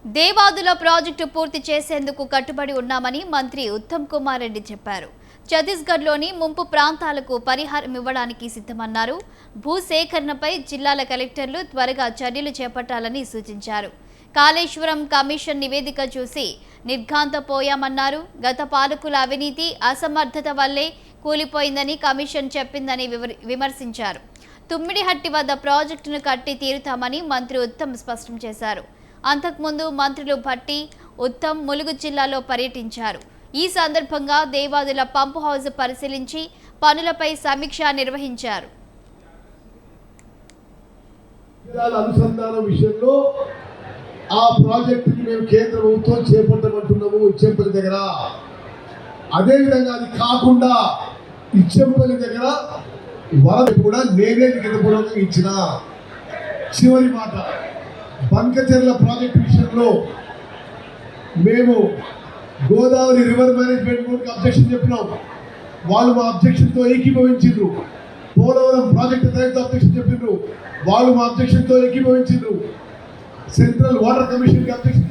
Devadula project పూర్తి చేసేందుకు కట్టుబడి ఉన్నామని మంత్రి ఉత్తమ్ కుమార్ రెడ్డి చెప్పారు. ఛత్తీస్గఢ్లోని ముంపు ప్రాంతాలకు పరిహారం ఇవ్వడానికి సిద్ధమన్నారు. భూసేకరణపై జిల్లాల కలెక్టర్లు త్వరగా చర్యలు చేపట్టాలని సూచించారు. కాళేశ్వరం కమిషన్ నివేదిక చూసి నిర్ఘాంతపోయామన్నారు. గత పాలకుల అవినీతి అసమర్థత వల్లే కూలిపోయిందని కమిషన్ చెప్పిందని విమర్శించారు. తుమ్మిడిహట్టి వద్ద ప్రాజెక్టును కట్టి తీరుతామని మంత్రి ఉత్తమ్ స్పష్టం చేశారు. అంతకుముందు మంత్రులు భట్టి, ఉత్తమ్ ములుగు జిల్లాలో పర్యటించారు. ఈ సందర్భంగా దేవాదుల పంపు హౌజ్ పరిశీలించి పనులపై సమీక్ష నిర్వహించారు. అనుసంధానం విషయంలో ఆ ప్రాజెక్టుని మేము కేంద్ర ప్రభుత్వం చేపట్టమంటున్నాము ఇచ్చెంపల్లి దగ్గర. అదేవిధంగా అది కాకుండా ఇచ్చెంపల్లి దగ్గర వరద కూడా నేనే లిఖితపూర్వకంగా ఇచ్చిన. చివరి మాట, బంకచెర్ల ప్రాజెక్టు విషయంలో మేము గోదావరి రివర్ మేనేజ్మెంట్ బోర్డుకి అబ్జెక్షన్ చెప్పినాం. వాళ్ళు మా అబ్జెక్షన్తో ఏకీభవించారు. పోలవరం ప్రాజెక్టు తయారీతో అబ్జెక్షన్ చెప్పినారు. వాళ్ళు మా అబ్జెక్షన్తో ఏకీభవించారు. సెంట్రల్ వాటర్ కమిషన్కి అబ్జెక్షన్